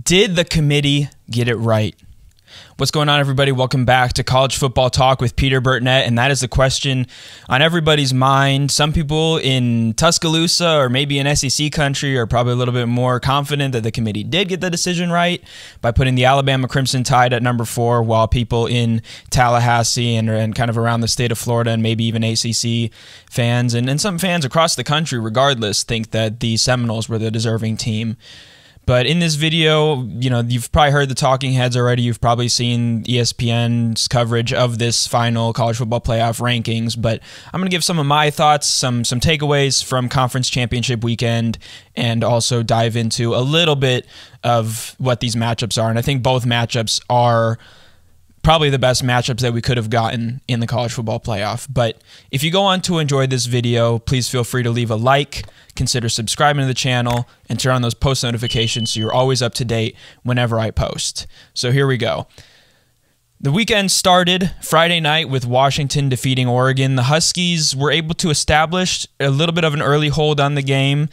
Did the committee get it right? What's going on, everybody? Welcome back to College Football Talk with Peter Burtnett, and that is the question on everybody's mind. Some people in Tuscaloosa or maybe in SEC country are probably a little bit more confident that the committee did get the decision right by putting the Alabama Crimson Tide at number 4, while people in Tallahassee and kind of around the state of Florida and maybe even ACC fans and some fans across the country, regardless, think that the Seminoles were the deserving team. But in this video, you've probably heard the talking heads already. You've probably seen ESPN's coverage of this final college football playoff rankings. But I'm going to give some of my thoughts, some takeaways from conference championship weekend, and also dive into a little bit of what these matchups are. And I think both matchups are probably the best matchups that we could have gotten in the college football playoff. But if you go on to enjoy this video, please feel free to leave a like, consider subscribing to the channel, and turn on those post notifications so you're always up to date whenever I post. So here we go. The weekend started Friday night with Washington defeating Oregon. The Huskies were able to establish a little bit of an early hold on the game,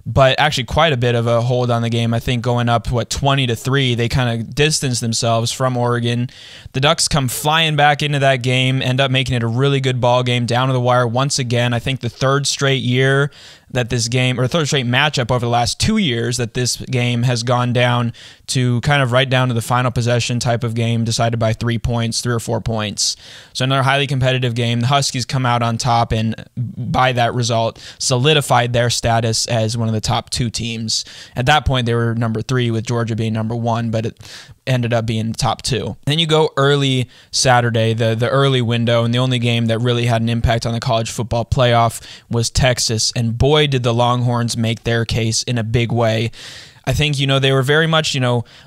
but actually quite a bit of a hold on the game. I think going up, 20-3, they kind of distanced themselves from Oregon. The Ducks come flying back into that game, end up making it a really good ball game, down to the wire once again. I think the third straight year that this game, or third straight matchup over the last 2 years that this game has gone down to kind of right down to the final possession type of game, decided by 3 points, 3 or 4 points. So another highly competitive game. The Huskies come out on top, and by that result, solidified their status as one of the top 2 teams. At that point, they were number 3, with Georgia being number 1, but it ended up being top 2. Then you go early Saturday, the early window, and the only game that really had an impact on the college football playoff was Texas, and boy, did the Longhorns make their case in a big way. I think, they were very much,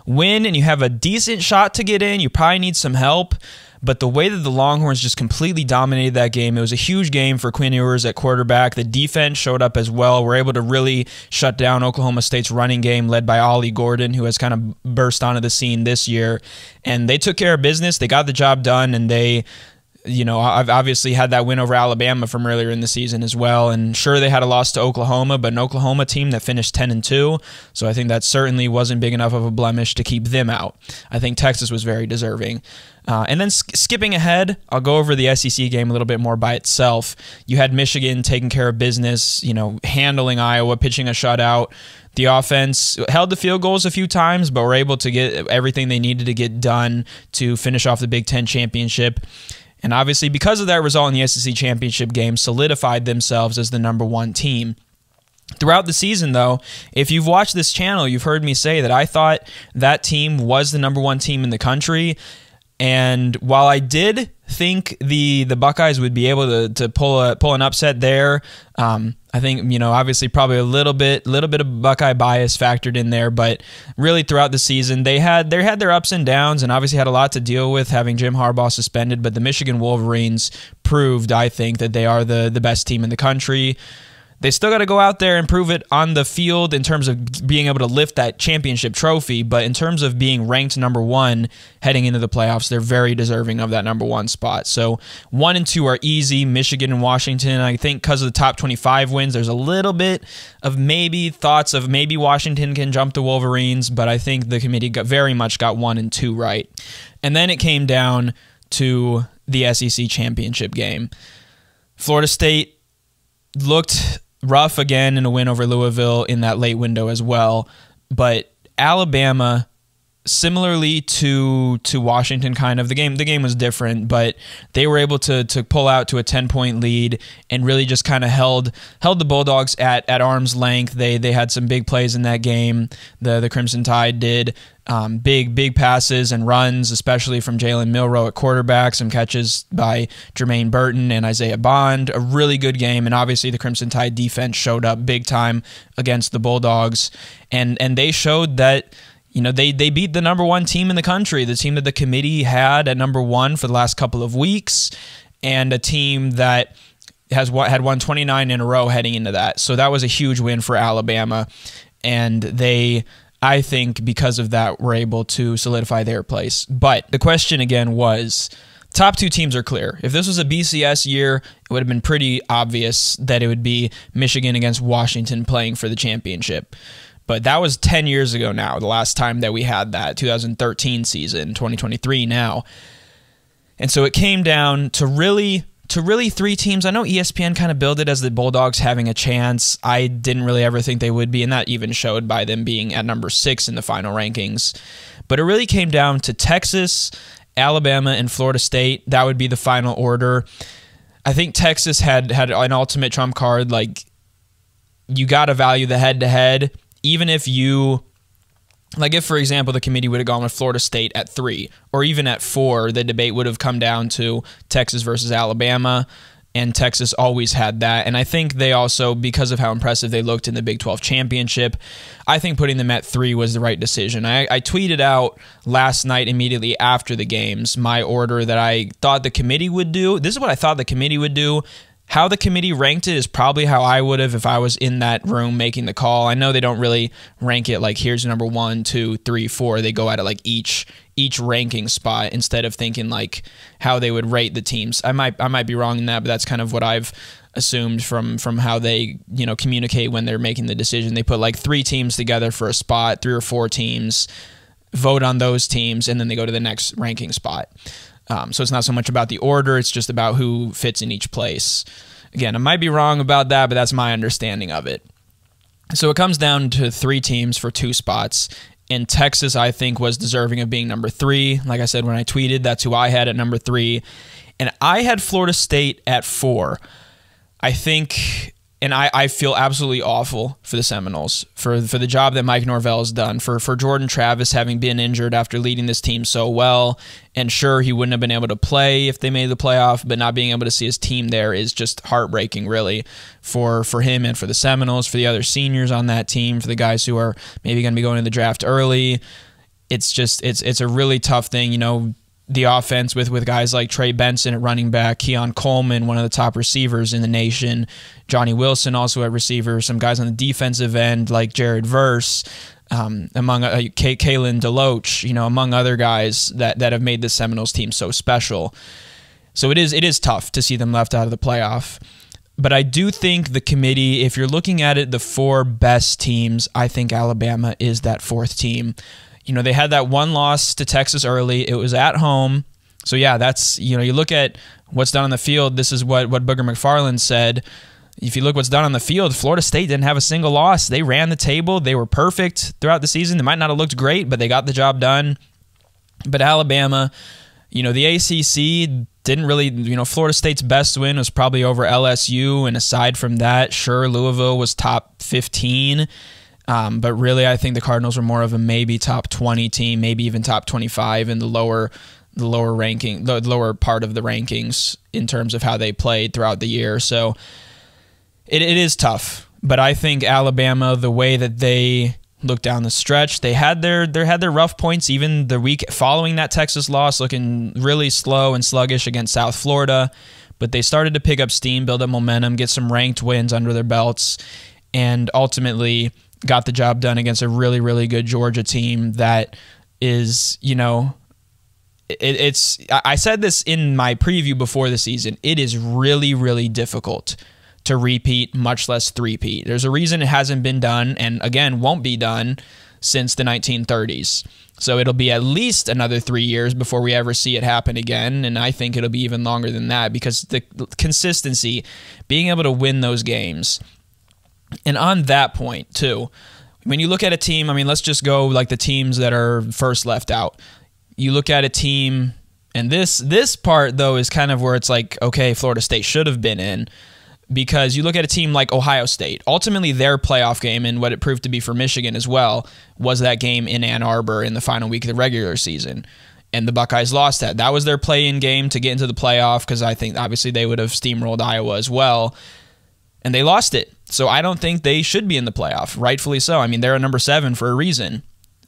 win and you have a decent shot to get in. You probably need some help. But the way that the Longhorns just completely dominated that game, it was a huge game for Quinn Ewers at quarterback. The defense showed up as well. We're able to really shut down Oklahoma State's running game, led by Ollie Gordon, who has kind of burst onto the scene this year. And they took care of business. They got the job done, and they... I've obviously had that win over Alabama from earlier in the season as well. And sure, they had a loss to Oklahoma, but an Oklahoma team that finished 10-2. So I think that certainly wasn't big enough of a blemish to keep them out. I think Texas was very deserving. And then skipping ahead, I'll go over the SEC game a little bit more by itself. You had Michigan taking care of business, handling Iowa, pitching a shutout. The offense held the field goals a few times, but were able to get everything they needed to get done to finish off the Big Ten championship. And obviously, because of that result in the SEC championship game, solidified themselves as the number 1 team. Throughout the season, though, if you've watched this channel, you've heard me say that I thought that team was the number 1 team in the country. And while I did think the Buckeyes would be able to pull an upset there, I think, obviously probably a little bit of Buckeye bias factored in there, but really throughout the season, they had their ups and downs, and obviously had a lot to deal with having Jim Harbaugh suspended. But the Michigan Wolverines proved, I think, that they are the best team in the country. They still got to go out there and prove it on the field in terms of being able to lift that championship trophy, but in terms of being ranked number 1 heading into the playoffs, they're very deserving of that number 1 spot. So 1 and 2 are easy, Michigan and Washington. I think because of the top 25 wins, there's a little bit of maybe thoughts of maybe Washington can jump the Wolverines, but I think the committee very much got 1 and 2 right. And then it came down to the SEC championship game. Florida State looked rough again in a win over Louisville in that late window as well. But Alabama, similarly to Washington, kind of, the game was different, but they were able to pull out to a 10-point lead and really just kind of held the Bulldogs at arm's length. They had some big plays in that game. The Crimson Tide did. Big passes and runs, especially from Jalen Milroe at quarterback, some catches by Jermaine Burton and Isaiah Bond. A really good game, and obviously the Crimson Tide defense showed up big time against the Bulldogs, and they showed that they beat the number 1 team in the country, the team that the committee had at number 1 for the last couple of weeks, and a team that had won 29 in a row heading into that. So that was a huge win for Alabama, and they, I think, because of that, were able to solidify their place. But the question again was, top 2 teams are clear. If this was a BCS year, it would have been pretty obvious that it would be Michigan against Washington playing for the championship. But that was 10 years ago now, the last time that we had that, 2013 season, 2023 now. And so it came down to really three teams. I know ESPN kind of billed it as the Bulldogs having a chance. I didn't really ever think they would be, and that even showed by them being at number 6 in the final rankings. But it really came down to Texas, Alabama, and Florida State. That would be the final order. I think Texas had an ultimate trump card. Like, you got to value the head-to-head. Even if you, like if, for example, the committee would have gone with Florida State at 3 or even at 4, the debate would have come down to Texas versus Alabama, and Texas always had that. And I think they also, because of how impressive they looked in the Big 12 championship, I think putting them at 3 was the right decision. I tweeted out last night immediately after the games my order that I thought the committee would do. This is what I thought the committee would do. How the committee ranked it is probably how I would have if I was in that room making the call. I know they don't really rank it like here's number 1, 2, 3, 4. They go at it like each ranking spot instead of thinking like how they would rate the teams. I might be wrong in that, but that's kind of what I've assumed from how they communicate when they're making the decision. They put like 3 teams together for a spot, 3 or 4 teams, vote on those teams, and then they go to the next ranking spot. So it's not so much about the order, it's just about who fits in each place. Again, I might be wrong about that, but that's my understanding of it. So it comes down to 3 teams for 2 spots, and Texas, I think, was deserving of being number 3. Like I said, when I tweeted, that's who I had at number 3. And I had Florida State at 4. I think, and I feel absolutely awful for the Seminoles, for the job that Mike Norvell has done, for Jordan Travis having been injured after leading this team so well. And sure, he wouldn't have been able to play if they made the playoff, but not being able to see his team there is just heartbreaking, really, for him and for the Seminoles, for the other seniors on that team, for the guys who are maybe going to be going to the draft early. It's just, it's a really tough thing, the offense with guys like Trey Benson at running back, Keon Coleman, one of the top receivers in the nation, Johnny Wilson also at receiver, some guys on the defensive end like Jared Verse, among Kalen DeLoach, among other guys that have made the Seminoles team so special. So it is tough to see them left out of the playoff. But I do think the committee, if you're looking at it, the 4 best teams, I think Alabama is that 4th team. They had that 1 loss to Texas early. It was at home. So, yeah, that's, you look at what's done on the field. This is what Booger McFarland said. If you look what's done on the field, Florida State didn't have a single loss. They ran the table. They were perfect throughout the season. They might not have looked great, but they got the job done. But Alabama, the ACC didn't really, Florida State's best win was probably over LSU. And aside from that, sure, Louisville was top 15. But really, I think the Cardinals were more of a maybe top 20 team, maybe even top 25 in the lower ranking, the lower part of the rankings in terms of how they played throughout the year. So it is tough. But I think Alabama, the way that they looked down the stretch, they had their rough points. Even the week following that Texas loss, looking really slow and sluggish against South Florida. But they started to pick up steam, build up momentum, get some ranked wins under their belts, and ultimately got the job done against a really, really good Georgia team that is, I said this in my preview before the season, it is really, really difficult to repeat, much less three-peat. There's a reason it hasn't been done, and again, won't be done since the 1930s. So it'll be at least another 3 years before we ever see it happen again, and I think it'll be even longer than that because the consistency, being able to win those games. And on that point, too, when you look at a team, let's just go like the teams that are first left out. You look at a team, and this part, though, is kind of where it's like, okay, Florida State should have been in, because you look at a team like Ohio State. Ultimately, their playoff game, and what it proved to be for Michigan as well, was that game in Ann Arbor in the final week of the regular season. And the Buckeyes lost that. That was their play-in game to get into the playoff, because I think, obviously, they would have steamrolled Iowa as well. And they lost it. So I don't think they should be in the playoff, rightfully so. They're at number 7 for a reason.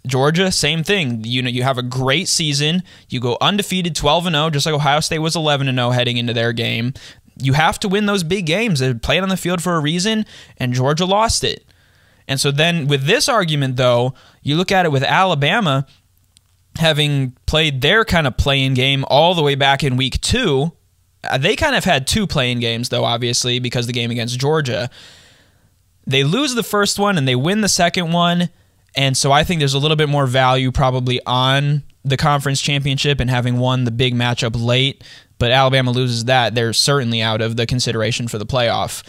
Georgia, same thing. You have a great season. You go undefeated 12-0, just like Ohio State was 11-0 heading into their game. You have to win those big games. They played on the field for a reason, and Georgia lost it. And so then with this argument, though, you look at it with Alabama having played their kind of play-in game all the way back in week 2. They kind of had 2 play-in games, though, obviously, because the game against Georgia. They lose the first one, and they win the second one, And so I think there's a little bit more value probably on the conference championship and having won the big matchup late. But Alabama loses that, they're certainly out of the consideration for the playoff.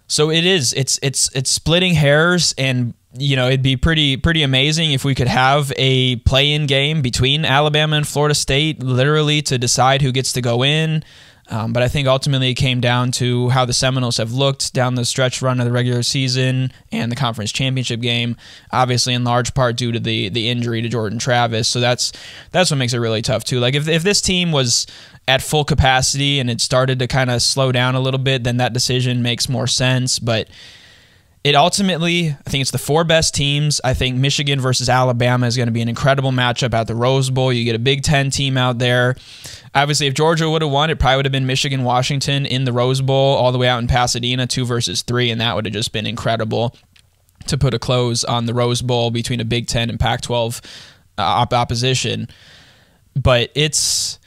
So it's splitting hairs, and it'd be pretty amazing if we could have a play-in game between Alabama and Florida State, literally to decide who gets to go in. But I think ultimately it came down to how the Seminoles have looked down the stretch run of the regular season and the conference championship game, obviously in large part due to the injury to Jordan Travis. So that's what makes it really tough too. Like if this team was at full capacity and it started to kind of slow down a little bit, then that decision makes more sense. But it ultimately, I think it's the 4 best teams. I think Michigan versus Alabama is going to be an incredible matchup at the Rose Bowl. You get a Big Ten team out there. Obviously, if Georgia would have won, it probably would have been Michigan-Washington in the Rose Bowl all the way out in Pasadena, 2 versus 3, and that would have just been incredible to put a close on the Rose Bowl between a Big Ten and Pac-12 opposition. But it's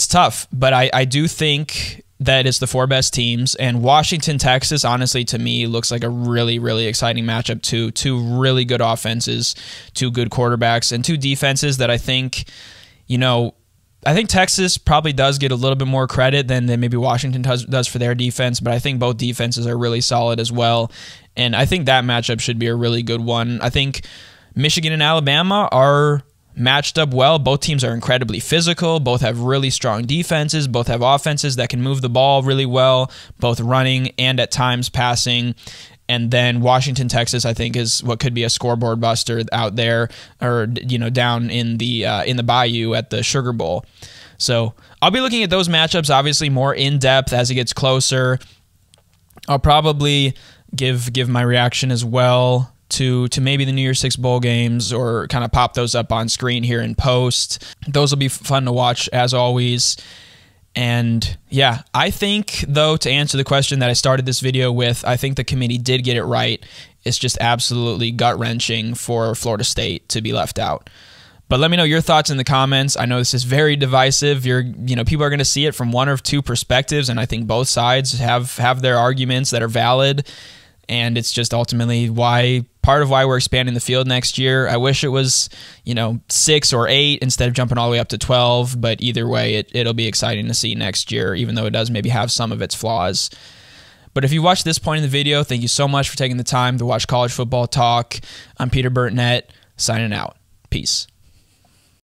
tough. But I do think that it's the 4 best teams, and Washington, Texas, honestly, to me, looks like a really, really exciting matchup too. 2 really good offenses, 2 good quarterbacks, and 2 defenses that I think, I think Texas probably does get a little bit more credit than maybe Washington does for their defense, but I think both defenses are really solid as well, and I think that matchup should be a really good one. I think Michigan and Alabama are matched up well. Both teams are incredibly physical. Both have really strong defenses. Both have offenses that can move the ball really well, both running and at times passing. And then Washington, Texas, I think is what could be a scoreboard buster out there, or down in the Bayou at the Sugar Bowl. So I'll be looking at those matchups obviously more in depth as it gets closer. I'll probably give my reaction as well to maybe the New Year's Six bowl games, or kind of pop those up on screen here in post. Those will be fun to watch as always. And yeah, I think, though, to answer the question that I started this video with, I think the committee did get it right. It's just absolutely gut-wrenching for Florida State to be left out. But let me know your thoughts in the comments. I know this is very divisive. People are going to see it from 1 or 2 perspectives, and I think both sides have their arguments that are valid. And it's just ultimately part of why we're expanding the field next year. I wish it was, 6 or 8 instead of jumping all the way up to 12. But either way, it'll be exciting to see next year, even though it does maybe have some of its flaws. But if you watched this point in the video, thank you so much for taking the time to watch College Football Talk. I'm Peter Burnett, signing out. Peace.